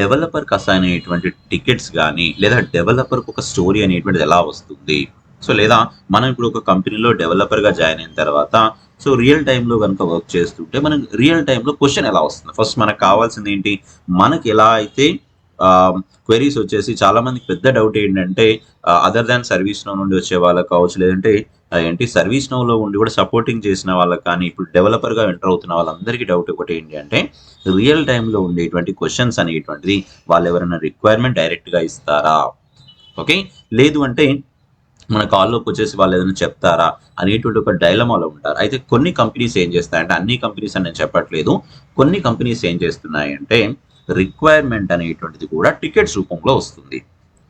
డెవలపర్కి assign అయ్యేటువంటి tickets కానీ లేదా డెవలపర్కి ఒక స్టోరీ అనేటువంటిది ఎలా వస్తుంది. సో లేదా మనం ఇప్పుడు ఒక కంపెనీలో డెవలపర్గా జాయిన్ అయిన తర్వాత సో రియల్ టైంలో కనుక వర్క్ చేస్తుంటే మనకి రియల్ టైంలో క్వశ్చన్ ఎలా వస్తుంది. ఫస్ట్ మనకు కావాల్సింది ఏంటి, మనకి ఎలా అయితే క్వెరీస్ వచ్చేసి చాలా మందికి పెద్ద డౌట్ ఏంటంటే అదర్ దాన్ సర్వీస్ నో నుండి వచ్చే వాళ్ళకి కావచ్చు, లేదంటే ఏంటి సర్వీస్ నోలో ఉండి కూడా సపోర్టింగ్ చేసిన వాళ్ళకి కానీ ఇప్పుడు డెవలపర్గా ఎంటర్ అవుతున్న వాళ్ళందరికీ డౌట్ ఒకటి ఏంటి అంటే రియల్ టైంలో ఉండేటువంటి క్వశ్చన్స్ అనేటువంటిది వాళ్ళు ఎవరైనా రిక్వైర్మెంట్ డైరెక్ట్గా ఇస్తారా, ఓకే, లేదు అంటే మన కాల్లోకి వచ్చేసి వాళ్ళు ఏదైనా చెప్తారా అనేటువంటి ఒక డైలమాలో ఉంటారు. అయితే కొన్ని కంపెనీస్ ఏం చేస్తాయంటే, అన్ని కంపెనీస్ అని నేను చెప్పట్లేదు, కొన్ని కంపెనీస్ ఏం చేస్తున్నాయంటే రిక్వైర్మెంట్ అనేటువంటిది కూడా టికెట్స్ రూపంలో వస్తుంది.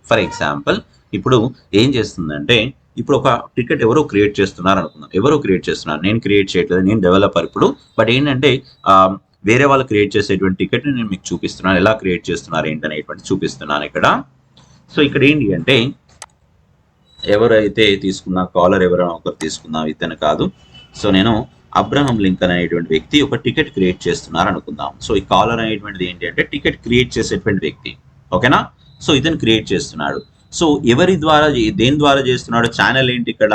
ఫర్ ఎగ్జాంపుల్ ఇప్పుడు ఏం చేస్తుందంటే ఇప్పుడు ఒక టికెట్ ఎవరో క్రియేట్ చేస్తున్నారు అనుకుందాం, ఎవరో క్రియేట్ చేస్తున్నారు, నేను క్రియేట్ చేయట్లేదు, నేను డెవలపర్ ఇప్పుడు. బట్ ఏంటంటే వేరే వాళ్ళు క్రియేట్ చేసేటువంటి టికెట్ని నేను మీకు చూపిస్తున్నాను, ఎలా క్రియేట్ చేస్తున్నారు ఏంటనేటువంటి చూపిస్తున్నాను ఇక్కడ. సో ఇక్కడ ఏంటి అంటే ఎవరైతే తీసుకున్నా కాలర్ ఎవరైనా ఒకరు తీసుకుందాం, ఇతను కాదు. సో నేను అబ్రహం లింకన్ అనేటువంటి వ్యక్తి ఒక టికెట్ క్రియేట్ చేస్తున్నారు అనుకుందాం. సో ఈ కాలర్ అనేటువంటిది ఏంటి అంటే టికెట్ క్రియేట్ చేసేటువంటి వ్యక్తి, ఓకేనా. సో ఇతను క్రియేట్ చేస్తున్నాడు. సో ఎవరి ద్వారా దేని ద్వారా చేస్తున్నాడు, ఛానల్ ఏంటి ఇక్కడ,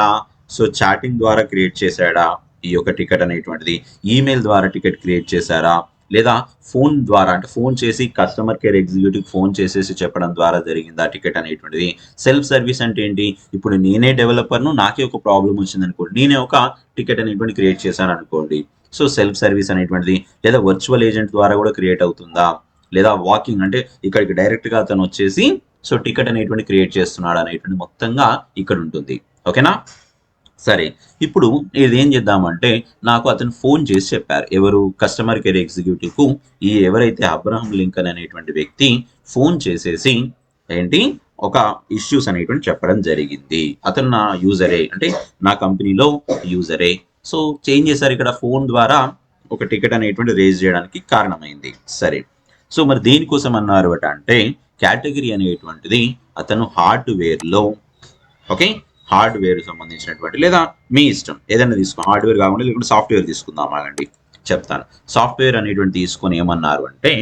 సో చాటింగ్ ద్వారా క్రియేట్ చేశాడా ఈ యొక్క టికెట్ అనేటువంటిది, ఈమెయిల్ ద్వారా టికెట్ క్రియేట్ చేశారా, లేదా ఫోన్ ద్వారా అంటే ఫోన్ చేసి కస్టమర్ కేర్ ఎగ్జిక్యూటివ్ ఫోన్ చేసేసి చెప్పడం ద్వారా జరిగిందా టికెట్ అనేటువంటిది. సెల్ఫ్ సర్వీస్ అంటే ఏంటి, ఇప్పుడు నేనే డెవలపర్ను, నాకే ఒక ప్రాబ్లం వచ్చింది అనుకోండి, నేనే ఒక టికెట్ అనేటువంటి క్రియేట్ చేశాను అనుకోండి. సో సెల్ఫ్ సర్వీస్ అనేటువంటిది, లేదా వర్చువల్ ఏజెంట్ ద్వారా కూడా క్రియేట్ అవుతుందా, లేదా వాకింగ్ అంటే ఇక్కడికి డైరెక్ట్గా అతను వచ్చేసి సో టికెట్ అనేటువంటి క్రియేట్ చేస్తున్నాడు అనేటువంటి మొత్తంగా ఇక్కడ ఉంటుంది, ఓకేనా. సరే ఇప్పుడు ఇదేం చేద్దామంటే నాకు అతను ఫోన్ చేసి చెప్పారు, ఎవరు, కస్టమర్ కేర్ ఎగ్జిక్యూటివ్కు ఈ ఎవరైతే అబ్రహం లింకన్ అనేటువంటి వ్యక్తి ఫోన్ చేసేసి ఏంటి ఒక ఇష్యూస్ అనేటువంటి చెప్పడం జరిగింది. అతను నా యూజరే అంటే నా కంపెనీలో యూజరే. సో చేంజ్ చేశారు ఇక్కడ ఫోన్ ద్వారా ఒక టికెట్ అనేటువంటి రేజ్ చేయడానికి కారణమైంది. సరే సో మరి దేనికోసం అన్నారు అంటే కేటగిరీ అనేటువంటిది అతను హార్డ్వేర్లో, ఓకే, హార్డ్వేర్ సంబంధించినటువంటి లేదా మీ ఇష్టం ఏదైనా తీసుకో, హార్డ్వేర్ కాకుండా లేకుంటే సాఫ్ట్వేర్ తీసుకుందాం, ఆగండి చెప్తాను. సాఫ్ట్వేర్ అనేటువంటి తీసుకొని ఏమన్నారు అంటే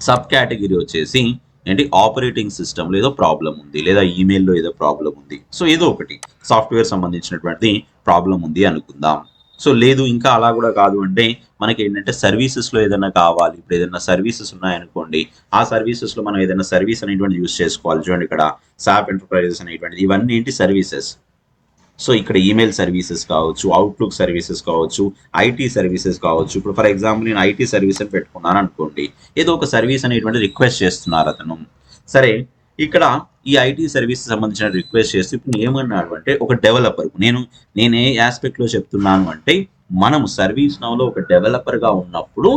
సబ్ కేటగిరీ వచ్చేసి ఏంటి ఆపరేటింగ్ సిస్టమ్లో ఏదో ప్రాబ్లం ఉంది, లేదా ఈమెయిల్లో ఏదో ప్రాబ్లం ఉంది. సో ఏదో ఒకటి సాఫ్ట్వేర్ సంబంధించినటువంటి ప్రాబ్లం ఉంది అనుకుందాం. సో లేదు ఇంకా అలా కూడా కాదు అంటే మనకి ఏంటంటే సర్వీసెస్లో ఏదైనా కావాలి, ఇప్పుడు ఏదైనా సర్వీసెస్ ఉన్నాయనుకోండి, ఆ సర్వీసెస్లో మనం ఏదైనా సర్వీస్ అనేటువంటి యూజ్ చేసుకోవాలి. చూడండి ఇక్కడ సాప్ ఎంటర్ప్రైజెస్ అనేటువంటిది, ఇవన్నీ ఏంటి సర్వీసెస్. సో ఇక్కడ ఈమెయిల్ సర్వీసెస్ కావచ్చు, అవుట్లుక్ సర్వీసెస్ కావచ్చు, ఐటీ సర్వీసెస్ కావచ్చు. ఇప్పుడు ఫర్ ఎగ్జాంపుల్ నేను ఐటీ సర్వీస్ అని పెట్టుకున్నాను అనుకోండి, ఏదో ఒక సర్వీస్ అనేటువంటి రిక్వెస్ట్ చేస్తున్నారు అతను. సరే ఇక్కడ ఈ ఐటీ సర్వీస్ సంబంధించిన రిక్వెస్ట్ చేసి ఇప్పుడు ఏమన్నాడు అంటే ఒక డెవలపర్, నేను ఏ ఆస్పెక్ట్లో చెప్తున్నాను అంటే మనం సర్వీస్ నౌలో ఒక డెవలపర్గా ఉన్నప్పుడు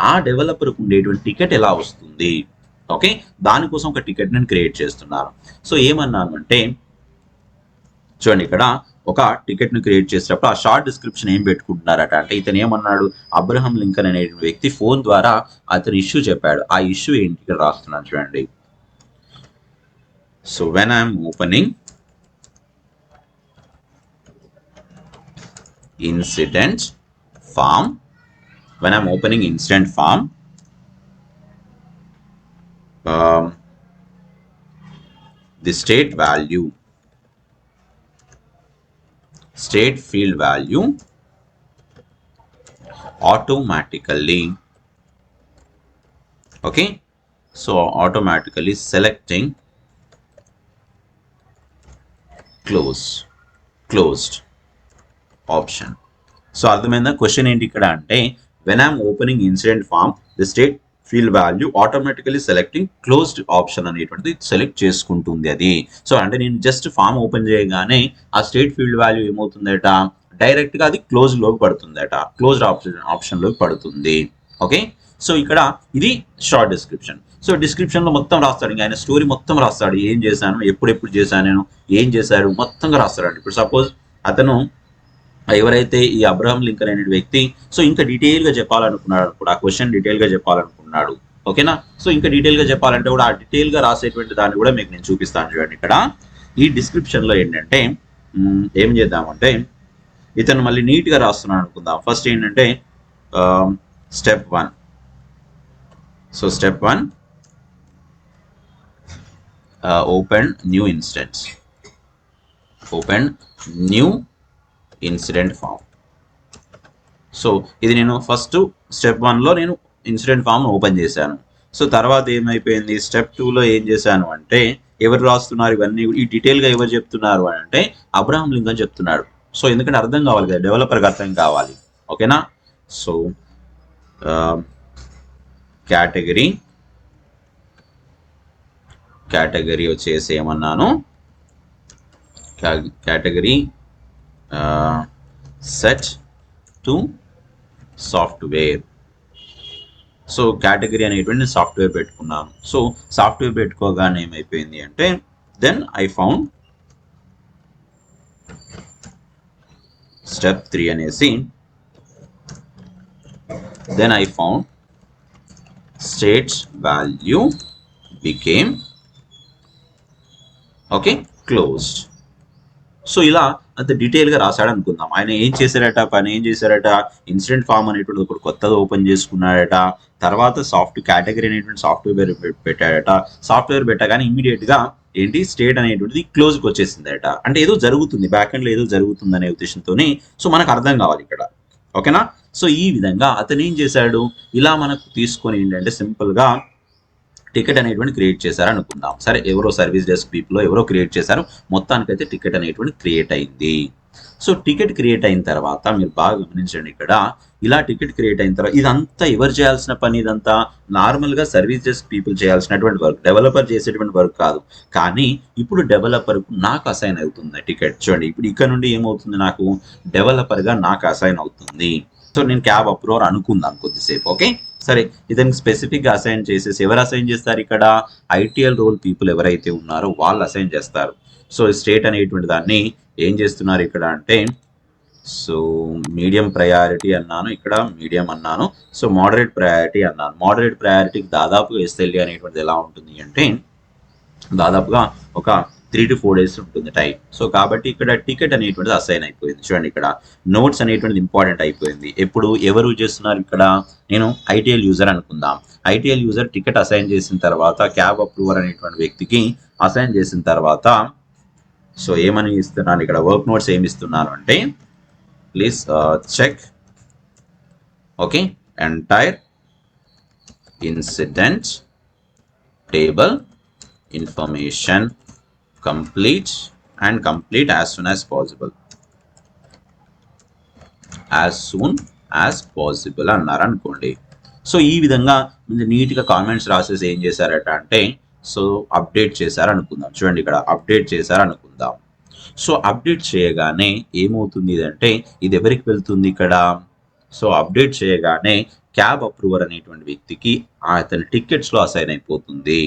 ఆ డెవలపర్కు ఉండేటువంటి టికెట్ ఎలా వస్తుంది, ఓకే, దానికోసం ఒక టికెట్ నేను క్రియేట్ చేస్తున్నాను. సో ఏమన్నాను అంటే చూడండి ఇక్కడ ఒక టికెట్ను క్రియేట్ చేసేటప్పుడు ఆ షార్ట్ డిస్క్రిప్షన్ ఏం పెట్టుకుంటున్నారట అంటే ఇతను ఏమన్నాడు, అబ్రహం లింకన్ అనే వ్యక్తి ఫోన్ ద్వారా అతను ఇష్యూ చెప్పాడు. ఆ ఇష్యూ ఏంటి ఇక్కడ రాస్తున్నాను చూడండి. So when I'm opening incident form, when I'm opening incident form, the state field value automatically, okay, so automatically selecting closed option. So అర్థమైందా క్వశ్చన్ ఏంటి ఇక్కడ అంటే when I'm opening incident form the state field value automatically selecting closed option అనేటువంటిది select చేసుకుంటుంది అది. So అంటే నేను just form open చేయగానే ఆ స్టేట్ ఫీల్డ్ వాల్యూ ఏమవుతుందట డైరెక్ట్గా అది క్లోజ్లోకి పడుతుందట, క్లోజ్డ్ ఆప్షన్లోకి పడుతుంది, ఓకే. సో ఇక్కడ ఇది షార్ట్ డిస్క్రిప్షన్. సో డిస్క్రిప్షన్లో మొత్తం రాస్తాడు, ఇంకా ఆయన స్టోరీ మొత్తం రాస్తాడు, ఏం చేశాను, ఎప్పుడెప్పుడు చేశాను నేను, ఏం చేశాడు మొత్తంగా రాస్తాడు. ఇప్పుడు సపోజ్ అతను ఎవరైతే ఈ అబ్రహం లింకన్ అనే వ్యక్తి సో ఇంకా డీటెయిల్గా చెప్పాలనుకున్నాడు అనుకో, ఆ క్వశ్చన్ డీటెయిల్గా చెప్పాలనుకున్నాడు, ఓకేనా. సో ఇంకా డీటెయిల్గా చెప్పాలంటే కూడా ఆ డీటెయిల్గా రాసేటువంటి దాన్ని కూడా మీకు నేను చూపిస్తాను చూడండి. ఇక్కడ ఈ డిస్క్రిప్షన్లో ఏంటంటే ఏం చేద్దామంటే ఇతను మళ్ళీ నీట్గా రాస్తున్నాను అనుకుందాం. ఫస్ట్ ఏంటంటే step 1, so step 1 open new incidents, open new incident form. So ఇది నేను ఫస్ట్ స్టెప్ 1లో నేను ఇన్సిడెంట్ ఫామ్ ఓపెన్ చేశాను. సో తర్వాత ఏమైపోయింది, స్టెప్ 2లో ఏం చేశాను అంటే, ఎవరు రాస్తున్నారు ఇవన్నీ, ఈ డీటెయిల్గా ఎవరు చెప్తున్నారు అని అంటే అబ్రహాం లింకన్ చెప్తున్నాడు. సో ఎందుకంటే అర్థం కావాలి కదా, డెవలపర్కి అర్థం కావాలి. ఓకేనా. సో కేటగిరీ వచ్చేసి ఏమన్నాను, category set to software. So category అనేటువంటి సాఫ్ట్వేర్ పెట్టుకున్నాను. సో సాఫ్ట్వేర్ పెట్టుకోగానే ఏమైపోయింది అంటే, దెన్ ఐ ఫౌండ్ స్టెప్ 3 అనేసి, then I found states value became okay closed. So ఇలా అంత డీటెయిల్గా రాశాడు అనుకుందాం. ఆయన ఏం చేశారట, పని ఏం చేశారట, ఇన్సిడెంట్ ఫామ్ అనేటువంటి ఒకటి కొత్తగా ఓపెన్ చేసుకున్నాడట. తర్వాత కేటగిరీ అనేటువంటి సాఫ్ట్వేర్ పెట్టాడట. సాఫ్ట్వేర్ పెట్టగానే ఇమీడియట్గా ఏంటి, స్టేట్ అనేటువంటిది క్లోజ్కి వచ్చేసిందట. అంటే ఏదో జరుగుతుంది, బ్యాక్ ఎండ్లో ఏదో జరుగుతుంది అనే ఉద్దేశంతోనే. సో మనకు అర్థం కావాలి ఇక్కడ. ఓకేనా. సో ఈ విధంగా అతను ఏం చేశాడు, ఇలా మనకు తీసుకొని ఏంటంటే సింపుల్గా టికెట్ అనేటువంటి క్రియేట్ చేశారు అనుకుందాం. సరే, ఎవరో సర్వీస్ డెస్క్ పీపుల్ ఎవరో క్రియేట్ చేశారు, మొత్తానికైతే టికెట్ అనేటువంటి క్రియేట్ అయింది. సో టికెట్ క్రియేట్ అయిన తర్వాత మీరు బాగా గమనించండి, ఇక్కడ ఇలా టికెట్ క్రియేట్ అయిన తర్వాత ఇదంతా ఎవరు చేయాల్సిన పని, ఇదంతా నార్మల్గా సర్వీస్ డెస్క్ పీపుల్ చేయాల్సినటువంటి వర్క్, డెవలపర్ చేసేటువంటి వర్క్ కాదు. కానీ ఇప్పుడు డెవలపర్కు నాకు అసైన్ అవుతుంది టికెట్. చూడండి, ఇప్పుడు ఇక్కడ నుండి ఏమవుతుంది, నాకు డెవలపర్గా నాకు అసైన్ అవుతుంది. సో నేను క్యాబ్ అప్రూవర్ అనుకుందాం కొద్దిసేపు. ఓకే, సరే, ఇతనికి స్పెసిఫిక్గా అసైన్ చేసేసి ఎవరు అసైన్ చేస్తారు, ఇక్కడ ఐటీఎల్ రోల్ పీపుల్ ఎవరైతే ఉన్నారో వాళ్ళు అసైన్ చేస్తారు. సో స్టేట్ అనేటువంటి దాన్ని ఏం చేస్తున్నారు ఇక్కడ అంటే, సో మీడియం ప్రయారిటీ అన్నాను, ఇక్కడ మీడియం అన్నాను. సో మోడరేట్ ప్రయారిటీ అన్నాను. మోడరేట్ ప్రయారిటీకి దాదాపుగా ఎస్ఎల్ఈ అనేటువంటిది ఎలా ఉంటుంది అంటే, దాదాపుగా ఒక 3 to 4 days ఉంటుంది టైం. సో కాబట్టి ఇక్కడ టికెట్ అనేటువంటిది అసైన్ అయిపోయింది. చూడండి, ఇక్కడ నోట్స్ అనేటువంటిది ఇంపార్టెంట్ అయిపోయింది. ఎప్పుడు ఎవరు చేస్తున్నారు, ఇక్కడ నేను ఐటీఎల్ యూజర్ అనుకుందాం. ఐటీఎల్ యూజర్ టికెట్ అసైన్ చేసిన తర్వాత క్యాబ్ అప్రూవర్ అనేటువంటి వ్యక్తికి అసైన్ చేసిన తర్వాత, సో ఏమని ఇస్తున్నాను ఇక్కడ, వర్క్ నోట్స్ ఏమి ఇస్తున్నాను అంటే, please check okay entire incident table information complete as soon as possible, అన్నారు అనుకోండి. సో ఈ విధంగా నీట్గా కామెంట్స్ రాసేసి ఏం చేశారట అంటే, సో అప్డేట్ చేశారు అనుకుందాం. చూడండి, ఇక్కడ అప్డేట్ చేశారు అనుకుందాం. సో అప్డేట్ చేయగానే ఏమవుతుంది అంటే, ఇది ఎవరికి వెళ్తుంది ఇక్కడ, సో అప్డేట్ చేయగానే క్యాబ్ అప్రూవర్ అనేటువంటి వ్యక్తికి అతని టికెట్స్లో అసైన్ అయిపోతుంది.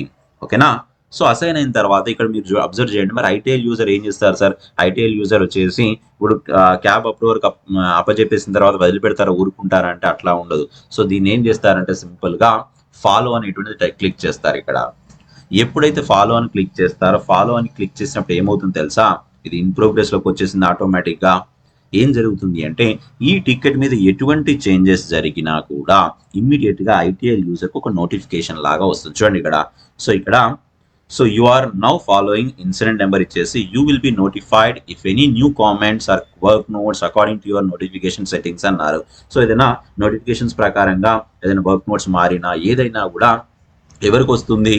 ఓకేనా. సో అసైన్ అయిన తర్వాత ఇక్కడ మీరు అబ్జర్వ్ చేయండి, మరి ఐటీఎల్ యూజర్ ఏం చేస్తారు సార్, ఐటీఎల్ యూజర్ వచ్చేసి ఇప్పుడు క్యాబ్ అప్రూవర్కి అప్పచెప్పేసిన తర్వాత వదిలిపెడతారా, ఊరుకుంటారా అంటే అట్లా ఉండదు. సో దీన్ని ఏం చేస్తారంటే, సింపుల్గా ఫాలో అనేటువంటిది క్లిక్ చేస్తారు. ఇక్కడ ఎప్పుడైతే ఫాలో అని క్లిక్ చేస్తారో, ఫాలో అని క్లిక్ చేసినప్పుడు ఏమవుతుందో తెలుసా, ఇది ఇన్ ప్రోగ్రెస్లోకి వచ్చేసింది ఆటోమేటిక్గా. ఏం జరుగుతుంది అంటే, ఈ టికెట్ మీద ఎటువంటి చేంజెస్ జరిగినా కూడా ఇమ్మీడియట్గా ఐటీఎల్ యూజర్కి ఒక నోటిఫికేషన్ లాగా వస్తుంది. చూడండి ఇక్కడ, సో ఇక్కడ so you are now following incident number ఇచ్చేసి, you will be notified if any new comments or work notes according to your notification settings అన్నారు. సో ఏదైనా నోటిఫికేషన్స్ ప్రకారంగా ఏదైనా వర్క్ నోట్స్ మారినా ఏదైనా కూడా ఎవరికి వస్తుంది,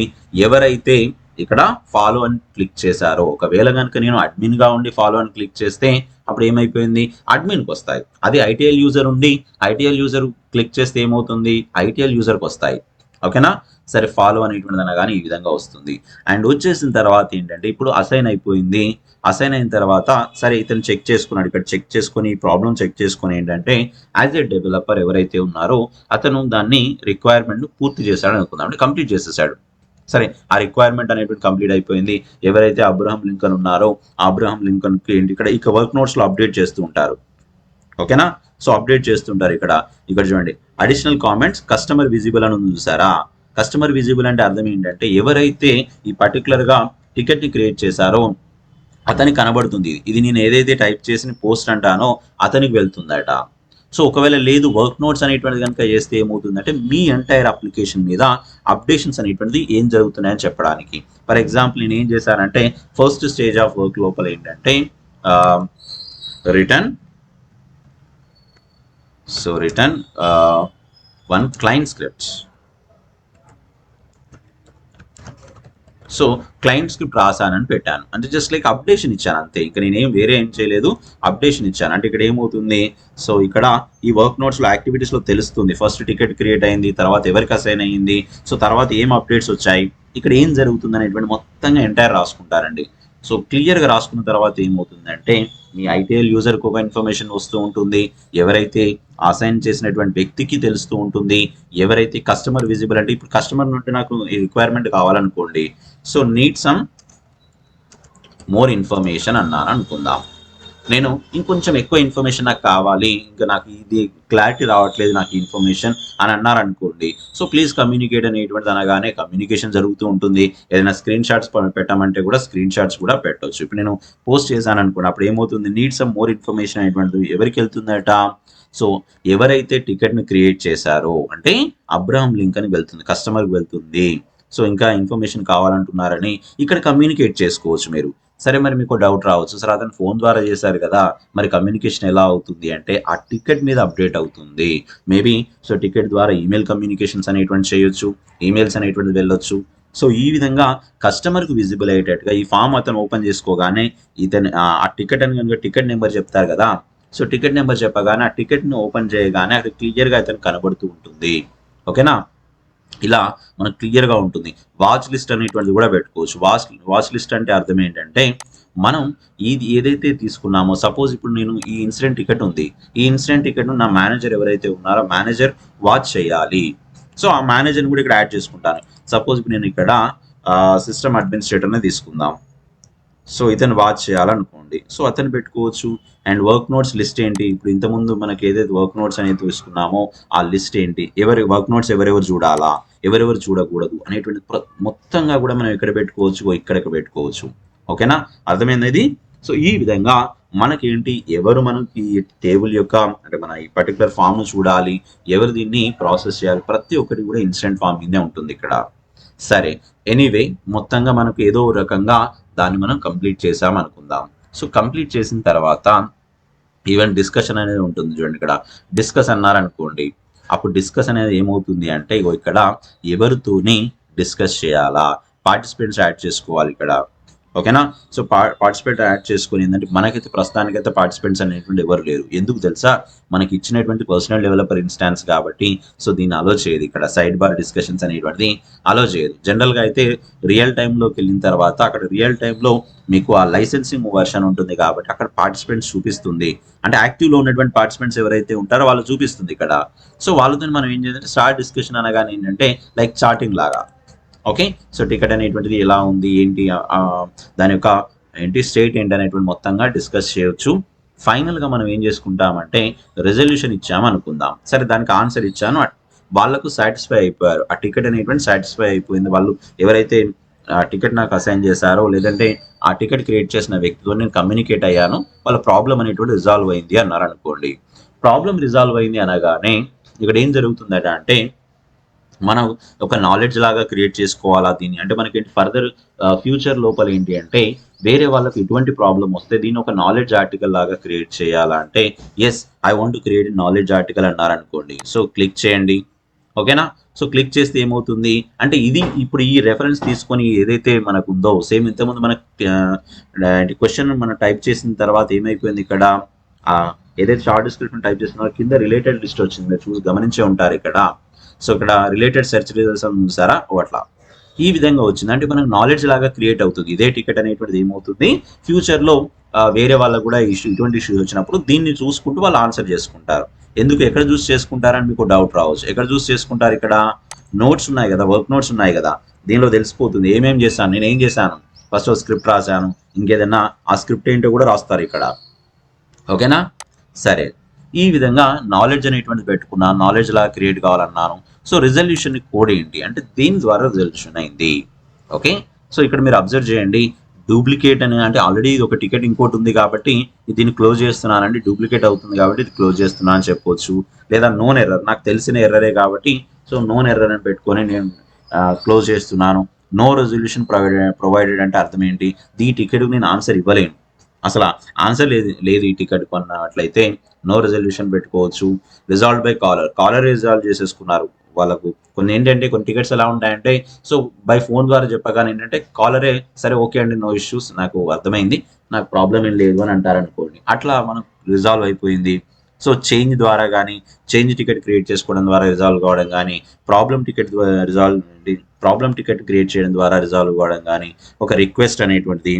ఎవరైతే ఇక్కడ ఫాలో అని క్లిక్ చేశారో. ఒకవేళ కనుక నేను అడ్మిన్గా ఉండి ఫాలో అని క్లిక్ చేస్తే అప్పుడు ఏమైపోయింది, అడ్మిన్కి వస్తాయి. అది ఐటీఎల్ యూజర్ ఉండి ఐటీఎల్ యూజర్ క్లిక్ చేస్తే ఏమవుతుంది, ఐటీఎల్ యూజర్కి వస్తాయి. ఓకేనా. సరే, ఫాలో అనేటువంటిది అనగానే ఈ విధంగా వస్తుంది. అండ్ వచ్చేసిన తర్వాత ఏంటంటే, ఇప్పుడు అసైన్ అయిపోయింది. అసైన్ అయిన తర్వాత సరే ఇతను చెక్ చేసుకున్నాడు, ఇక్కడ చెక్ చేసుకొని ప్రాబ్లం చెక్ చేసుకొని ఏంటంటే, యాజ్ ఎ డెవలపర్ ఎవరైతే ఉన్నారో అతను దాన్ని రిక్వైర్మెంట్ పూర్తి చేశాడు అనుకుందాం, అంటే కంప్లీట్ చేసేసాడు. సరే, ఆ రిక్వైర్మెంట్ అనేటువంటి కంప్లీట్ అయిపోయింది. ఎవరైతే అబ్రహాం లింకన్ ఉన్నారో ఆ అబ్రహాం లింకన్కి ఏంటి, ఇక్కడ వర్క్ నోట్స్లో అప్డేట్ చేస్తూ ఉంటారు. ఓకేనా. సో అప్డేట్ చేస్తుంటారు. ఇక్కడ చూడండి, అడిషనల్ కామెంట్స్ కస్టమర్ విజిబుల్ అని చూసారా. కస్టమర్ విజిబుల్ అంటే అర్థం ఏంటంటే, ఎవరైతే ఈ పర్టికులర్గా టికెట్ని క్రియేట్ చేశారో అతనికి కనబడుతుంది. ఇది నేను ఏదైతే టైప్ చేసిన పోస్ట్ అంటానో అతనికి వెళ్తుందట. సో ఒకవేళ లేదు వర్క్ నోట్స్ అనేటువంటిది కనుక చేస్తే ఏమవుతుందంటే మీ ఎంటైర్ అప్లికేషన్ మీద అప్డేషన్స్ అనేటువంటిది ఏం జరుగుతున్నాయని చెప్పడానికి. ఫర్ ఎగ్జాంపుల్ నేను ఏం చేశానంటే ఫస్ట్ స్టేజ్ ఆఫ్ వర్క్ లోపల ఏంటంటే return one client script. So client script రాసానని పెట్టాను, అంటే జస్ట్ లైక్ అప్డేషన్ ఇచ్చాను అంతే. ఇంకా నేనేం వేరే ఏం చేయలేదు, అప్డేషన్ ఇచ్చాను. అంటే ఇక్కడ ఏమవుతుంది, సో ఇక్కడ ఈ వర్క్ నోట్స్లో యాక్టివిటీస్లో తెలుస్తుంది ఫస్ట్ టికెట్ క్రియేట్ అయింది, తర్వాత ఎవరికి అసైన్ అయ్యింది, సో తర్వాత ఏం అప్డేట్స్ వచ్చాయి, ఇక్కడ ఏం జరుగుతుంది అనేటువంటి మొత్తంగా ఎంటైర్ రాసుకుంటారండి. సో క్లియర్గా రాసుకున్న తర్వాత ఏమవుతుందంటే మీ ఐటీఎల్ యూజర్కి ఒక ఇన్ఫర్మేషన్ వస్తూ ఉంటుంది, ఎవరైతే అసైన్ చేసినటువంటి వ్యక్తికి తెలుస్తూ ఉంటుంది, ఎవరైతే కస్టమర్ విజిబుల్ అంటే ఇప్పుడు కస్టమర్ నుండి నాకు ఈ రిక్వైర్మెంట్ కావాలనుకోండి, so need some more information అన్నాను అనుకుందాం. నేను ఇంకొంచెం ఎక్కువ ఇన్ఫర్మేషన్ నాకు కావాలి, ఇంకా నాకు ఇది క్లారిటీ రావట్లేదు నాకు ఇన్ఫర్మేషన్ అని అన్నారనుకోండి, సో ప్లీజ్ కమ్యూనికేట్ అనేటువంటిది అనగానే కమ్యూనికేషన్ జరుగుతూ ఉంటుంది. ఏదైనా స్క్రీన్ షాట్స్ పెట్టామంటే కూడా స్క్రీన్ షాట్స్ కూడా పెట్టవచ్చు. ఇప్పుడు నేను పోస్ట్ చేశాను అనుకోండి, అప్పుడు ఏమవుతుంది, నీడ్ సమ్ మోర్ ఇన్ఫర్మేషన్ అనేటువంటిది ఎవరికి వెళ్తుందట, సో ఎవరైతే టికెట్ని క్రియేట్ చేశారో అంటే అబ్రహం లింకన్ వెళ్తుంది, కస్టమర్కి వెళ్తుంది. సో ఇంకా ఇన్ఫర్మేషన్ కావాలంటున్నారని ఇక్కడ కమ్యూనికేట్ చేసుకోవచ్చు మీరు. సరే మరి మీకు డౌట్ రావచ్చు, సార్ అతను ఫోన్ ద్వారా చేశారు కదా, మరి కమ్యూనికేషన్ ఎలా అవుతుంది అంటే ఆ టికెట్ మీద అప్డేట్ అవుతుంది మేబీ. సో టికెట్ ద్వారా ఈమెయిల్ కమ్యూనికేషన్స్ అనేటువంటి చేయొచ్చు, ఈమెయిల్స్ అనేటువంటిది వెళ్ళొచ్చు. సో ఈ విధంగా కస్టమర్కి విజిబుల్ అయ్యేటట్టుగా ఈ ఫామ్ అతను ఓపెన్ చేసుకోగానే ఇతను ఆ టికెట్ అని కనుక టికెట్ నెంబర్ చెప్తారు కదా, సో టికెట్ నెంబర్ చెప్పగానే ఆ టికెట్ని ఓపెన్ చేయగానే అక్కడ క్లియర్గా అతను కనబడుతూ ఉంటుంది. ఓకేనా, ఇలా మనకు క్లియర్గా ఉంటుంది. వాచ్ లిస్ట్ అనేటువంటిది కూడా పెట్టుకోవచ్చు. వాచ్ లిస్ట్ అంటే అర్థం ఏంటంటే మనం ఇది ఏదైతే తీసుకున్నామో, సపోజ్ ఇప్పుడు నేను ఈ ఇన్సిడెంట్ టికెట్ ఉంది, ఈ ఇన్సిడెంట్ టికెట్ నా మేనేజర్ ఎవరైతే ఉన్నారో మేనేజర్ వాచ్ చేయాలి, సో ఆ మేనేజర్ని కూడా ఇక్కడ యాడ్ చేసుకుంటాను. సపోజ్ ఇప్పుడు నేను ఇక్కడ సిస్టమ్ అడ్మినిస్ట్రేటర్ని తీసుకుందాం, సో ఇతను వాచ్ చేయాలనుకోండి, సో అతను పెట్టుకోవచ్చు. అండ్ వర్క్ నోట్స్ లిస్ట్ ఏంటి, ఇప్పుడు ఇంతకుముందు మనకి ఏదైతే వర్క్ నోట్స్ అనేది తీసుకున్నామో ఆ లిస్ట్ ఏంటి, ఎవరి వర్క్ నోట్స్ ఎవరెవరు చూడాలా, ఎవరెవరు చూడకూడదు అనేటువంటి మొత్తంగా కూడా మనం ఎక్కడ పెట్టుకోవచ్చు, ఇక్కడ పెట్టుకోవచ్చు. ఓకేనా, అర్థమైంది. సో ఈ విధంగా మనకేంటి, ఎవరు మనకి టేబుల్ యొక్క అంటే మన ఈ పర్టికులర్ ఫామ్ ను చూడాలి, ఎవరు దీన్ని ప్రాసెస్ చేయాలి, ప్రతి ఒక్కటి కూడా ఇన్స్టెంట్ ఫామ్ మీదే ఉంటుంది ఇక్కడ. సరే, ఎనీవే మొత్తంగా మనకు ఏదో రకంగా దాన్ని మనం కంప్లీట్ చేసాం అనుకుందాం. సో కంప్లీట్ చేసిన తర్వాత ఈవెన్ డిస్కషన్ అనేది ఉంటుంది చూడండి, ఇక్కడ డిస్కస్ అన్నారనుకోండి, అప్పుడు డిస్కస్ అనేది ఏమవుతుంది అంటే ఇగో ఇక్కడ ఎవరితోని డిస్కస్ చేయాలా, పార్టిసిపెంట్స్ యాడ్ చేసుకోవాలి ఇక్కడ. ఓకేనా, సో పార్టిసిపేట్ యాడ్ చేసుకుని ఏంటంటే మనకైతే ప్రస్తుతానికైతే పార్టిసిపెంట్స్ అనేటువంటి ఎవరు లేరు, ఎందుకు తెలుసా, మనకి ఇచ్చినటువంటి పర్సనల్ డెవలపర్ ఇన్స్టాన్స్ కాబట్టి. సో దీన్ని అలో చేయదు, ఇక్కడ సైడ్ బార్ డిస్కషన్స్ అనేటువంటిది అలో చేయదు. జనరల్గా అయితే రియల్ టైంలోకి వెళ్ళిన తర్వాత అక్కడ రియల్ టైంలో మీకు ఆ లైసెన్సింగ్ వర్షన్ ఉంటుంది కాబట్టి అక్కడ పార్టిసిపెంట్స్ చూపిస్తుంది, అంటే యాక్టివ్లో ఉన్నటువంటి పార్టిసిపెంట్స్ ఎవరైతే ఉంటారో వాళ్ళు చూపిస్తుంది ఇక్కడ. సో వాళ్ళతో మనం ఏం చేయాలంటే స్టార్ట్ డిస్కషన్ అనగానే ఏంటంటే లైక్ చాటింగ్ లాగా. ఓకే, సో టికెట్ అనేటువంటిది ఎలా ఉంది ఏంటి, దాని యొక్క ఏంటి స్టేట్ ఏంటి అనేటువంటి మొత్తంగా డిస్కస్ చేయొచ్చు. ఫైనల్గా మనం ఏం చేసుకుంటామంటే రెజల్యూషన్ ఇచ్చాము అనుకుందాం, సరే దానికి ఆన్సర్ ఇచ్చాను, వాళ్ళకు సాటిస్ఫై అయిపోయారు, ఆ టికెట్ అనేటువంటి సాటిస్ఫై అయిపోయింది, వాళ్ళు ఎవరైతే ఆ టికెట్ నాకు అసైన్ చేశారో లేదంటే ఆ టికెట్ క్రియేట్ చేసిన వ్యక్తితో నేను కమ్యూనికేట్ అయ్యాను, వాళ్ళ ప్రాబ్లం అనేటువంటి రిజాల్వ్ అయింది అన్నారు అనుకోండి. ప్రాబ్లం రిజాల్వ్ అయింది అనగానే ఇక్కడ ఏం జరుగుతుందట అంటే మనం ఒక నాలెడ్జ్ లాగా క్రియేట్ చేసుకోవాలా దీన్ని, అంటే మనకి ఫర్దర్ ఫ్యూచర్ లోపల ఏంటి అంటే వేరే వాళ్ళకి ఎటువంటి ప్రాబ్లం వస్తే దీన్ని ఒక నాలెడ్జ్ ఆర్టికల్ లాగా క్రియేట్ చేయాలా అంటే yes I want to create knowledge article అన్నారనుకోండి, సో క్లిక్ చేయండి. ఓకేనా, సో క్లిక్ చేస్తే ఏమవుతుంది అంటే ఇది ఇప్పుడు ఈ రెఫరెన్స్ తీసుకొని ఏదైతే మనకు ఉందో సేమ్ ఇంతకుముందు మనకి క్వశ్చన్ మనం టైప్ చేసిన తర్వాత ఏమైపోయింది ఇక్కడ ఏదైతే షార్ట్ డిస్క్రిప్షన్ టైప్ చేస్తున్నారో కింద రిలేటెడ్ లిస్ట్ వచ్చింది, మీరు గమనించే ఉంటారు ఇక్కడ. సో ఇక్కడ రిలేటెడ్ సెర్చ్ రిజల్ట్స్ అని చూసారా, అట్లా ఈ విధంగా వచ్చింది, అంటే మనకు నాలెడ్జ్ లాగా క్రియేట్ అవుతుంది. ఇదే టికెట్ అనేటువంటిది ఏమవుతుంది ఫ్యూచర్లో వేరే వాళ్ళకు కూడా ఇటువంటి ఇష్యూస్ వచ్చినప్పుడు దీన్ని చూసుకుంటూ వాళ్ళు ఆన్సర్ చేసుకుంటారు. ఎందుకు ఎక్కడ చూస్ చేసుకుంటారని మీకు డౌట్ రావచ్చు, ఎక్కడ చూస్ చేసుకుంటారు, ఇక్కడ నోట్స్ ఉన్నాయి కదా, వర్క్ నోట్స్ ఉన్నాయి కదా, దీనిలో తెలిసిపోతుంది ఏమేమి చేశాను, నేను ఏం చేశాను, ఫస్ట్ స్క్రిప్ట్ రాశాను, ఇంకేదన్నా ఆ స్క్రిప్ట్ ఏంటో కూడా రాస్తారు ఇక్కడ. ఓకేనా, సరే ఈ విధంగా నాలెడ్జ్ అనేటువంటిది పెట్టుకున్నా, నాలెడ్జ్ లాగా క్రియేట్ కావాలన్నాను. సో రిజల్యూషన్ కోడ్ ఏంటి అంటే దీని ద్వారా రిజల్యూషన్ అయింది. ఓకే, సో ఇక్కడ మీరు అబ్జర్వ్ చేయండి, డూప్లికేట్ అని అంటే ఆల్రెడీ ఇది ఒక టికెట్ ఇంకోటి ఉంది కాబట్టి దీన్ని క్లోజ్ చేస్తున్నానండి, డూప్లికేట్ అవుతుంది కాబట్టి ఇది క్లోజ్ చేస్తున్నాను అని చెప్పొచ్చు. లేదా నోన్ ఎర్రర్, నాకు తెలిసిన ఎర్రరే కాబట్టి సో నోన్ ఎర్రర్ అని పెట్టుకొని నేను క్లోజ్ చేస్తున్నాను. నో రెజల్యూషన్ ప్రొవైడెడ్ అంటే అర్థం ఏంటి, ఈ టికెట్కి నేను ఆన్సర్ ఇవ్వలేను, అసలు ఆన్సర్ లేదు ఈ టికెట్ కొన్నట్లయితే నో రెజల్యూషన్ పెట్టుకోవచ్చు. రిజాల్వ్ బై కాలర్ రిజాల్వ్ చేసేసుకున్నారు. వాళ్ళకు కొన్ని ఏంటంటే కొన్ని టికెట్స్ ఎలా ఉంటాయంటే సో బై ఫోన్ ద్వారా చెప్పగానే ఏంటంటే కాలరే సరే ఓకే అండి నో ఇష్యూస్ నాకు అర్థమైంది, నాకు ప్రాబ్లం ఏం లేదు అని అంటారనుకోండి, అట్లా మనకు రిజాల్వ్ అయిపోయింది. సో చేంజ్ ద్వారా కానీ చేంజ్ టికెట్ క్రియేట్ చేసుకోవడం ద్వారా రిజాల్వ్ కావడం కానీ, ప్రాబ్లం టికెట్ క్రియేట్ చేయడం ద్వారా రిజాల్వ్ కావడం కానీ, ఒక రిక్వెస్ట్ అనేటువంటిది,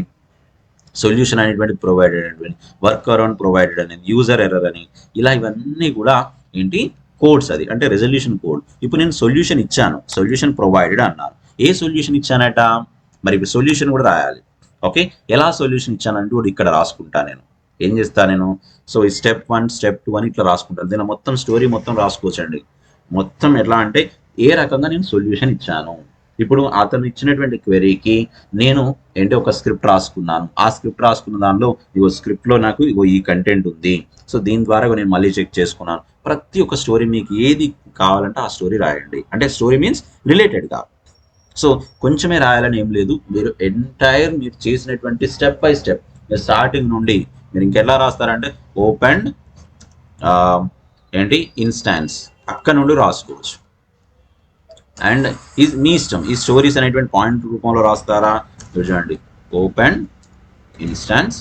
సొల్యూషన్ అనేటువంటి ప్రొవైడెడ్ అనేటువంటి, వర్క్ అరౌండ్ ప్రొవైడెడ్ అనేది, యూజర్ ఎర్రర్ అని, ఇలా ఇవన్నీ కూడా ఏంటి కోడ్స్, అది అంటే రెజల్యూషన్ కోడ్. ఇప్పుడు నేను సొల్యూషన్ ఇచ్చాను, సొల్యూషన్ ప్రొవైడెడ్ అన్నారు, ఏ సొల్యూషన్ ఇచ్చానట, మరి ఇప్పుడు సొల్యూషన్ కూడా రాయాలి. ఓకే, ఎలా సొల్యూషన్ ఇచ్చానంటే కూడా ఇక్కడ రాసుకుంటా నేను, ఏం చేస్తా నేను, సో ఈ స్టెప్ 1 స్టెప్ 2 అని ఇట్లా రాసుకుంటాను. దీని మొత్తం స్టోరీ మొత్తం రాసుకోవచ్చండి. మొత్తం ఎట్లా అంటే ఏ రకంగా నేను సొల్యూషన్ ఇచ్చాను. ఇప్పుడు అతను ఇచ్చినటువంటి క్వెరీకి నేను ఏంటి ఒక స్క్రిప్ట్ రాసుకున్నాను, ఆ స్క్రిప్ట్ రాసుకున్న దానిలో ఇగో స్క్రిప్ట్లో నాకు ఇగో ఈ కంటెంట్ ఉంది, సో దీని ద్వారా నేను మళ్ళీ చెక్ చేసుకున్నాను. ప్రతి ఒక్క స్టోరీ మీకు ఏది కావాలంటే ఆ స్టోరీ రాయండి. అంటే స్టోరీ మీన్స్ రిలేటెడ్గా, సో కొంచెమే రాయాలని ఏం లేదు, మీరు ఎంటైర్ మీరు చేసినటువంటి స్టెప్ బై స్టెప్ మీరు స్టార్టింగ్ నుండి మీరు ఇంకెలా రాస్తారంటే ఓపెన్ ఏంటి ఇన్స్టాన్స్ అక్కడ నుండి రాసుకోవచ్చు. అండ్ మీ ఇష్టం, ఈ స్టోరీస్ అనేటువంటి పాయింట్ రూపంలో రాస్తారా, చూడండి ఓపెన్ ఇన్స్టాన్స్.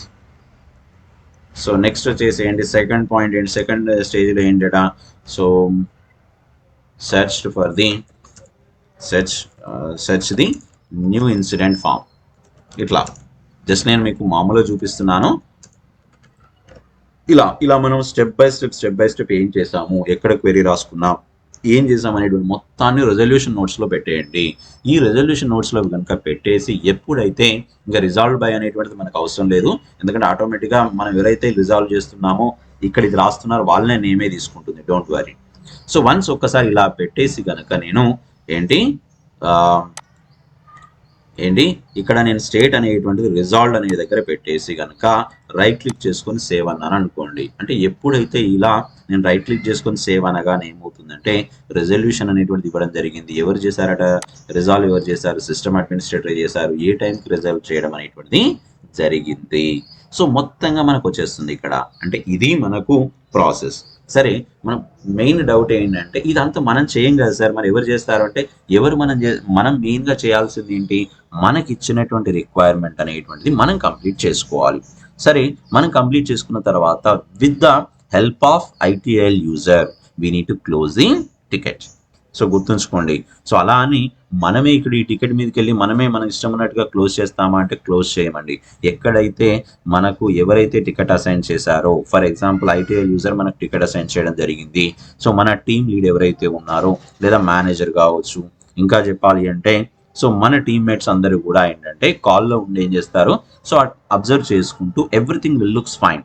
సో నెక్స్ట్ వచ్చేసి ఏంటి సెకండ్ పాయింట్ ఏంటి, సెకండ్ స్టేజ్లో ఏంటట, so search the new incident form. ఇట్లా జస్ట్ నేను మీకు మామూలుగా చూపిస్తున్నాను. ఇలా మనం స్టెప్ బై స్టెప్ ఏం చేసాము, ఎక్కడ క్వెరీ రాసుకున్నాం, ఏం చేసాం అనేటువంటి మొత్తాన్ని రెజల్యూషన్ నోట్స్లో పెట్టేయండి. ఈ రెజల్యూషన్ నోట్స్లో కనుక పెట్టేసి ఎప్పుడైతే ఇంకా రిజాల్వ్ బై అనేటువంటిది మనకు అవసరం లేదు, ఎందుకంటే ఆటోమేటిక్గా మనం ఎవరైతే రిజాల్వ్ చేస్తున్నామో ఇక్కడ ఇది రాస్తున్నారో వాళ్ళనే నేమే తీసుకుంటుంది, డోంట్ వరీ. సో వన్స్ ఒక్కసారి ఇలా పెట్టేసి కనుక నేను ఏంటి ఇక్కడ నేను స్టేట్ అనేటువంటిది రిజాల్వ్ అనే దగ్గర పెట్టేసి కనుక రైట్ క్లిక్ చేసుకొని సేవ్ అన్నాను అనుకోండి. అంటే ఎప్పుడైతే ఇలా నేను రైట్ క్లిక్ చేసుకొని సేవ్ అనగానే ఏమవుతుందంటే రెజల్యూషన్ అనేటువంటిది ఇవ్వడం జరిగింది. ఎవరు చేశారట, రిజాల్వ్ ఎవరు చేశారు, సిస్టమ్ అడ్మినిస్ట్రేటర్ చేశారు, ఏ టైంకి రిజాల్వ్ చేయడం అనేటువంటిది జరిగింది. సో మొత్తంగా మనకు వచ్చేస్తుంది ఇక్కడ. అంటే ఇది మనకు ప్రాసెస్. సరే, మనం మెయిన్ డౌట్ ఏంటంటే ఇదంతా మనం చేయం కదా సార్, మరి ఎవరు చేస్తారు అంటే మనం మెయిన్గా చేయాల్సింది ఏంటి, మనకి ఇచ్చినటువంటి రిక్వైర్మెంట్ అనేటువంటిది మనం కంప్లీట్ చేసుకోవాలి. సరే, మనం కంప్లీట్ చేసుకున్న తర్వాత with the help of ITIL user we need to close the ticket. So గుర్తుంచుకోండి. సో అలా అని మనమే ఇక్కడ ఈ టికెట్ మీదకి వెళ్ళి మనమే మన ఇష్టం ఉన్నట్టుగా క్లోజ్ చేస్తామా అంటే క్లోజ్ చేయమండి. ఎక్కడైతే మనకు ఎవరైతే టికెట్ అసైన్ చేశారో, ఫర్ ఎగ్జాంపుల్ ITIL యూజర్ మనకు టికెట్ అసైన్ చేయడం జరిగింది. సో మన టీమ్ లీడ్ ఎవరైతే ఉన్నారో లేదా మేనేజర్ కావచ్చు, ఇంకా చెప్పాలి అంటే సో మన టీమ్మేట్స్ అందరూ కూడా ఏంటంటే కాల్లో ఉండి ఏం చేస్తారు, సో అబ్జర్వ్ చేసుకుంటూ ఎవ్రీథింగ్ విల్ లుక్స్ ఫైన్,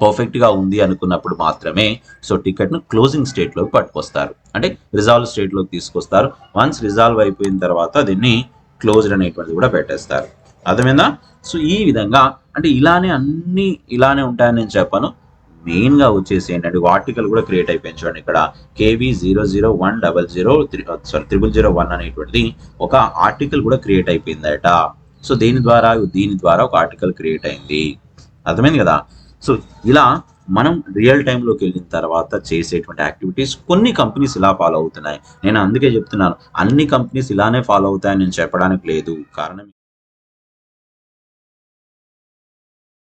పర్ఫెక్ట్గా ఉంది అనుకున్నప్పుడు మాత్రమే సో టికెట్ను క్లోజింగ్ స్టేట్లోకి పట్టుకొస్తారు, అంటే రిజాల్వ్ స్టేట్లోకి తీసుకొస్తారు. వన్స్ రిజాల్వ్ అయిపోయిన తర్వాత దీన్ని క్లోజ్డ్ అనేటువంటిది కూడా పెట్టేస్తారు. అర్థమైందా? సో ఈ విధంగా అంటే అన్నీ ఇలానే ఉంటాయని నేను చెప్పాను. మెయిన్గా వచ్చేసి ఏంటంటే ఆర్టికల్ కూడా క్రియేట్ అయిపోయింది చూడండి. ఇక్కడ KV0010001 అనేటువంటిది ఒక ఆర్టికల్ కూడా క్రియేట్ అయిపోయిందట. సో దీని ద్వారా ఒక ఆర్టికల్ క్రియేట్ అయింది. అర్థమైంది కదా? సో ఇలా మనం రియల్ టైంలోకి వెళ్ళిన తర్వాత చేసేటువంటి యాక్టివిటీస్ కొన్ని కంపెనీస్ ఇలా ఫాలో అవుతున్నాయి. నేను అందుకే చెప్తున్నాను, అన్ని కంపెనీస్ ఇలానే ఫాలో అవుతాయని నేను చెప్పడానికి లేదు. కారణం